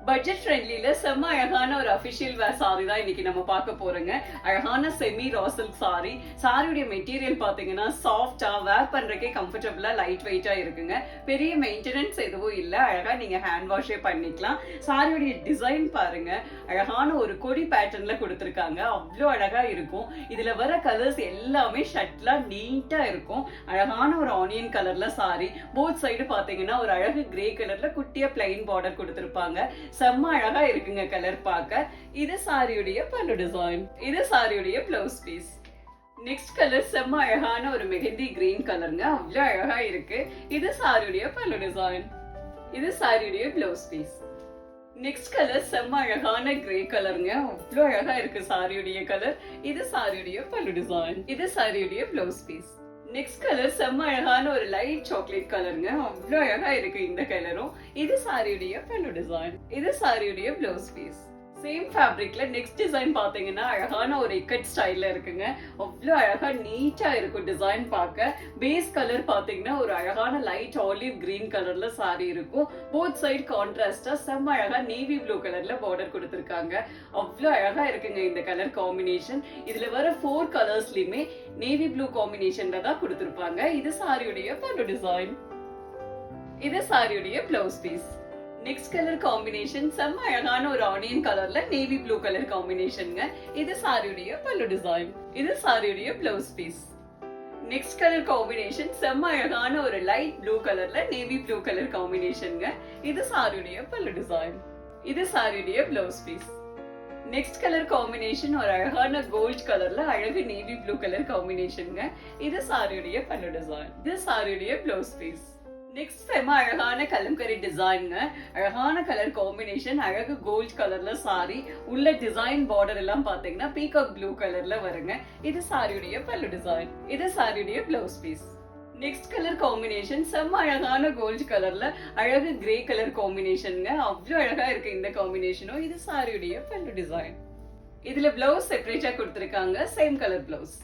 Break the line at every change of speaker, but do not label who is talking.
Budget ஃப்ரெண்ட்லில செம்ம அழகான ஒரு அபிஷியல் வேர் சாரி தான் இன்னைக்கு நம்ம பார்க்க போறோங்க. அழகான செமி ரா சில்க் சாரி. சாரியுடைய மெட்டீரியல் பாத்தீங்கன்னா சாஃப்டா, வேர் பண்றதுக்கே கம்ஃபர்டபுளா, லைட் வெயிட்டா இருக்குங்க. பெரிய மெயின்டெனன்ஸ் எதுவும் இல்ல. அழகா நீங்க ஹேண்ட் வாஷே பண்ணிக்கலாம். சாரியுடைய டிசைன் பாருங்க, அழகான ஒரு கொடி பேட்டர்ன்ல கொடுத்திருக்காங்க. அவ்வளோ அழகா இருக்கும். இதுல வர கலர்ஸ் எல்லாமே ஷட்லா நீட்டா இருக்கும். அழகான ஒரு ஆனியன் கலர்ல சாரி. போத் சைடு பாத்தீங்கன்னா ஒரு அழகு கிரே கலர்ல குட்டியா பிளைன் பார்டர் கொடுத்திருப்பாங்க. செம்ம அழகா இருக்குங்க கலர் பார்க்க. இது சாரியுடைய பல்லு டிசைன். இது சாரியுடைய பிளவுஸ் பீஸ். நெக்ஸ்ட் கலர் செம்ம அழகான ஒரு மெஹந்தி கிரீன் கலருங்க. அவ்வளவு அழகா இருக்கு. இது சாரியுடைய பல்லு டிசைன். இது சாரியுடைய பிளவுஸ் பீஸ். நெக்ஸ்ட் கலர் செம்ம அழகான கிரே கலருங்க. அவ்வளவு அழகா இருக்கு சாரியுடைய கலர். இது சாரியுடைய பல்லு டிசைன். இது சாரியுடைய பிளவுஸ் பீஸ். நெக்ஸ்ட் கலர் செம்ம அழகான ஒரு லைட் சாக்லேட் கலருங்க. அவ்வளவு அழகா இருக்கு இந்த கலரும். இது சாரியுடைய பல்லு டிசைன். இது சாரியுடைய பிளவுஸ் பீஸ். சேம் ஃபேப்ரிக்ல நெக்ஸ்ட் டிசைன் பாத்தீங்கன்னா அழகான ஒரு இக்கட் ஸ்டைல்ல இருக்குங்க. அவ்வளவு அழகா நீட்டா இருக்கும் டிசைன் பார்க்க. பேஸ் கலர் பாத்தீங்கன்னா ஒரு அழகான லைட் ஆலிவ் கிரீன் கலர்ல சாரி இருக்கும். போத் சைடு கான்ட்ராஸ்டா செம்ம அழகா நேவி ப்ளூ கலர்ல பார்டர் கொடுத்திருக்காங்க. அவ்வளவு அழகா இருக்குங்க இந்த கலர் காம்பினேஷன். இதுல வர 4 கலர்ஸ்லயுமே நேவி ப்ளூ காம்பினேஷன்ல தான் கொடுத்திருப்பாங்க. இது சாரியுடைய பல்லு டிசைன். இது சாரியுடைய blouse piece. Next colour combination செம்ம அழகான ஒரு ஆனியன் கலர்ல நேவி ப்ளூ கலர் காம்பினேஷன்ங்க. இது சாரியுடைய பல்லு டிசைன். இது சாரியுடைய blouse piece. Next colour combination செம்ம அழகான ஒரு லைட் ப்ளூ கலர்ல நேவி ப்ளூ கலர் காம்பினேஷன்ங்க. இது சாரியுடைய பல்லு டிசைன். இது சாரியுடைய blouse piece. Next colour combination ஒரு அழகான கோல்ட் கலர்ல அழகு நேவி ப்ளூ கலர் காம்பினேஷன்ங்க. இது சாரியுடைய பல்லு டிசைன். இது சாரியுடைய பிளவுஸ் பீஸ். நெக்ஸ்ட் செம்ம அழகான கலம்கரி டிசைன்ங்க. அழகான கலர் காம்பினேஷன், அழகு கோல்ட் கலர்ல சாரி. உள்ள டிசைன் பார்டர் எல்லாம் பாத்தீங்கன்னா பீகாக் ப்ளூ கலர்ல வருங்க. இது சாரியுடைய பல்லு டிசைன். இது சாரியுடைய blouse piece. Next colour combination செம்ம அழகான கோல்ட் கலர்ல அழகு கிரே கலர் காம்பினேஷன்ங்க. அவ்வளவு அழகா இருக்கு இந்த காம்பினேஷனும். இது சாரியுடைய பல்லு டிசைன். இதுல பிளவுஸ் செப்பரேட்டா கொடுத்திருக்காங்க. Same colour blouse.